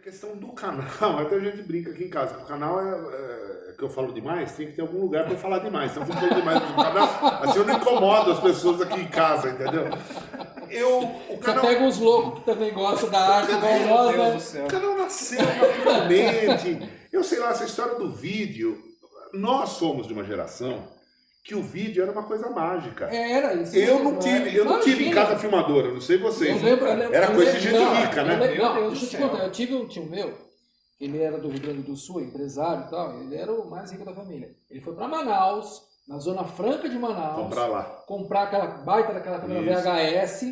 questão do canal, até a gente brinca aqui em casa, que o canal que eu falo demais, tem que ter algum lugar para eu falar demais. Então eu fico falando demais no canal, assim eu não incomodo as pessoas aqui em casa, entendeu? Você pega uns loucos que também gostam da arte, igual nós, né? O canal nasceu naturalmente. Eu sei lá, essa história do vídeo, nós somos de uma geração que o vídeo era uma coisa mágica. Era isso. Eu não tive em casa filmadora, não sei vocês. Era coisa de gente rica, né? Não, deixa eu te contar, eu tive um tio meu, ele era do Rio Grande do Sul, empresário e tal, ele era o mais rico da família. Ele foi para Manaus, na Zona Franca de Manaus, comprar aquela baita daquela câmera VHS,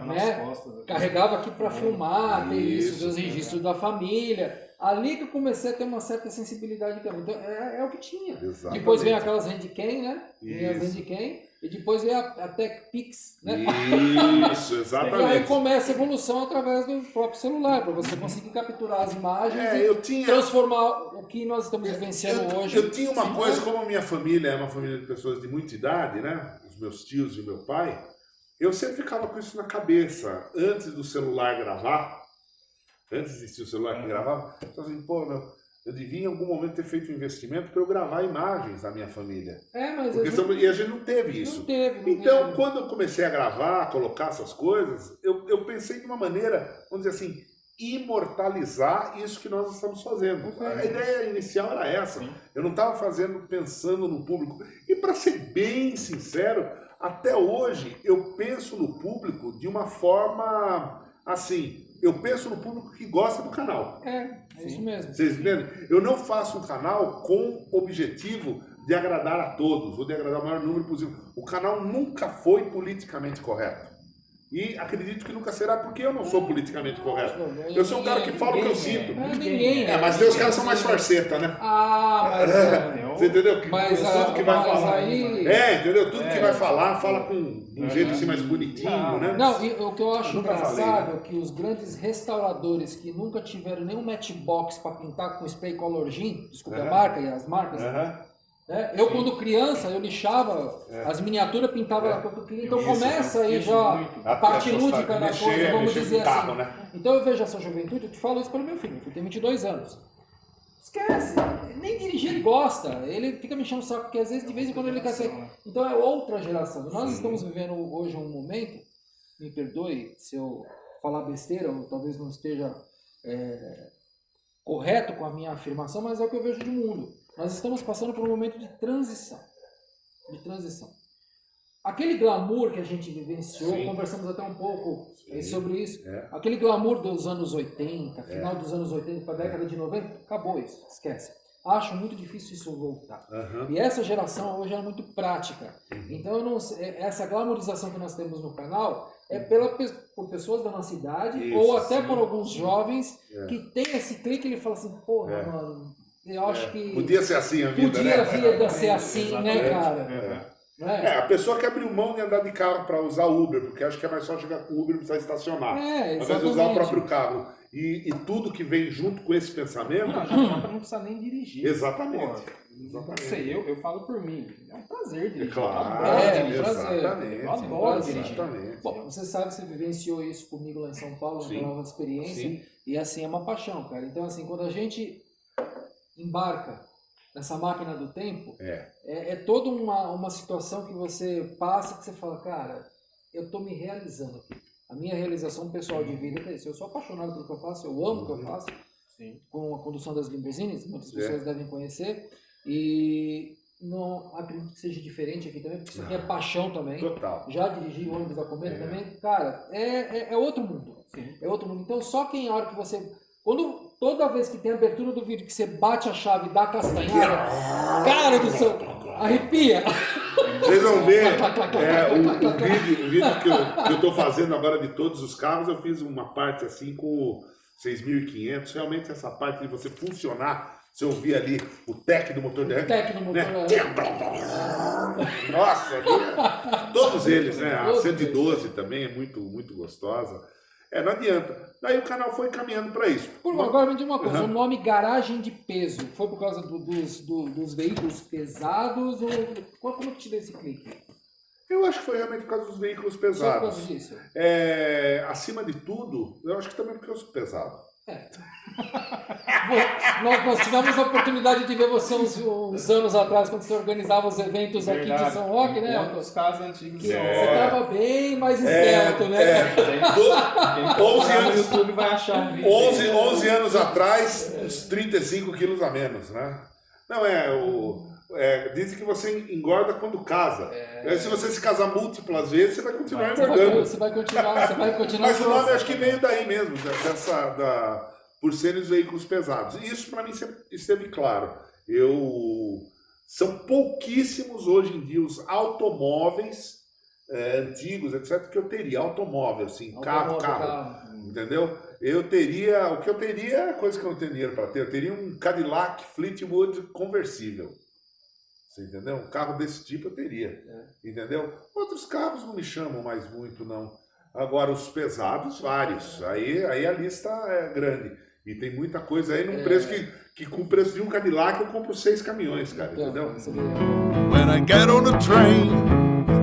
né? Carregava aqui para filmar, ter isso, os registros da família. Ali que eu comecei a ter uma certa sensibilidade também. Então, é o que tinha. Exatamente. Depois vem aquelas Handicam, né? E depois vem a TechPix, né? Isso, exatamente. E aí começa a evolução através do próprio celular, para você conseguir capturar as imagens e transformar o que nós estamos vivenciando hoje. Eu tinha uma coisa, como a minha família é uma família de pessoas de muita idade, né? Os meus tios e o meu pai, eu sempre ficava com isso na cabeça. Antes do celular gravar, antes de existir o celular que gravava, eu falei assim, pô, eu devia em algum momento ter feito um investimento para eu gravar imagens da minha família. Mas e a gente não teve isso. Não teve. Então, quando eu comecei a gravar, colocar essas coisas, eu pensei de uma maneira, vamos dizer assim, imortalizar isso que nós estamos fazendo. A ideia inicial era essa. Sim. Eu não estava pensando no público. E para ser bem sincero, até hoje eu penso no público de uma forma assim. Eu penso no público que gosta do canal. É isso mesmo. Vocês entendem? Eu não faço um canal com objetivo de agradar a todos, ou de agradar o maior número possível. O canal nunca foi politicamente correto. E acredito que nunca será, porque eu não sou politicamente correto. Eu sou um cara que fala o que eu sinto. Mas os caras são mais farceta, né? Você entendeu? Mas tudo que vai falar. Aí... entendeu? Tudo que vai falar, fala com um jeito assim mais bonitinho, né? Não, e o que eu acho engraçado é que os grandes restauradores que nunca tiveram nenhum matchbox para pintar com spray color gin, desculpa a marca e as marcas, eu quando criança, eu lixava as miniaturas, pintava com cliente, então começa aí já a parte lúdica da coisa, vamos dizer assim. Carro, né? Então eu vejo essa juventude, eu te falo isso para o meu filho, ele tem 22 anos. Esquece, nem dirigir ele gosta, ele fica me enchendo o saco, porque às vezes de vez em quando ele quer ser. Então é outra geração. Nós estamos vivendo hoje um momento, me perdoe se eu falar besteira, ou talvez não esteja correto com a minha afirmação, mas é o que eu vejo de mundo. Nós estamos passando por um momento de transição. Aquele glamour que a gente vivenciou, conversamos até um pouco sobre isso, aquele glamour dos anos 80, final dos anos 80 para a década de 90, acabou isso, esquece. Acho muito difícil isso voltar. E essa geração hoje é muito prática. Então, eu não sei, essa glamorização que nós temos no canal é por pessoas da nossa idade, ou até por alguns jovens que tem esse clique e ele fala assim, porra, mano, eu acho que... Podia ser assim a vida, Podia ser assim, né, cara? A pessoa que abriu mão de andar de carro para usar Uber, porque acha que é mais só chegar com o Uber e precisar estacionar. Ao invés de usar o próprio carro. E tudo que vem junto com esse pensamento... Não precisa nem dirigir. Exatamente. Não sei, eu falo por mim. É um prazer dirigir. Claro, exatamente. Eu adoro dirigir. Bom, você sabe que você vivenciou isso comigo lá em São Paulo, uma nova experiência. E assim, é uma paixão, cara. Então assim, quando a gente embarca nessa máquina do tempo, é toda uma situação que você passa, que você fala, cara, eu tô me realizando aqui. A minha realização pessoal de vida é isso. Eu sou apaixonado pelo que eu faço, eu amo o que eu faço, com a condução das limusines, muitas pessoas devem conhecer, e não acredito que seja diferente aqui também, porque isso aqui é paixão também. Total. Já dirigi ônibus da Cometa também, cara, é outro mundo. É outro mundo. Então, só quem a hora que você... Toda vez que tem abertura do vídeo, que você bate a chave e dá a castanhada, cara do céu, arrepia. Vocês vão ver o vídeo que eu estou fazendo agora de todos os carros, eu fiz uma parte assim com o 6.500, realmente essa parte de você funcionar, você ouvir ali o tec do motor de Nossa, todos eles, né? A 112 também é muito, muito gostosa. Não adianta. Daí o canal foi caminhando para isso. Agora me diga uma coisa, o nome Garagem de Peso, foi por causa dos veículos pesados ou como que te deu esse clique? Eu acho que foi realmente por causa dos veículos pesados. Só por causa disso? Acima de tudo, eu acho que também porque eu sou pesado. Nós tivemos a oportunidade de ver você uns anos atrás, quando você organizava os eventos aqui de São Roque, né? Os carros antigos. Você estava bem mais esbelto, né? 11 anos, no YouTube vai achar um vídeo. 11 anos atrás, uns 35 quilos a menos, né? Não, dizem que você engorda quando casa. Se você se casar múltiplas vezes, você vai continuar engordando. Você vai continuar. Mas o nome acho que veio daí mesmo, por serem os veículos pesados. Isso para mim sempre esteve claro. São pouquíssimos hoje em dia os automóveis antigos, etc., que eu teria. Automóvel, assim, carro. Entendeu? O que eu teria é coisa que eu não tenho dinheiro para ter. Eu teria um Cadillac Fleetwood conversível. Você entendeu? Um carro desse tipo eu teria. Entendeu? Outros carros não me chamam mais muito, não. Agora, os pesados, vários. Aí a lista é grande. E tem muita coisa aí num preço que com o preço de um Cadillac eu compro 6 caminhões, cara. Entendeu? When I get on the train,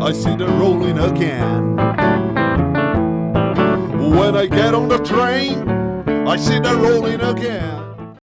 I see the rolling again. When I get on the train, I see the rolling again.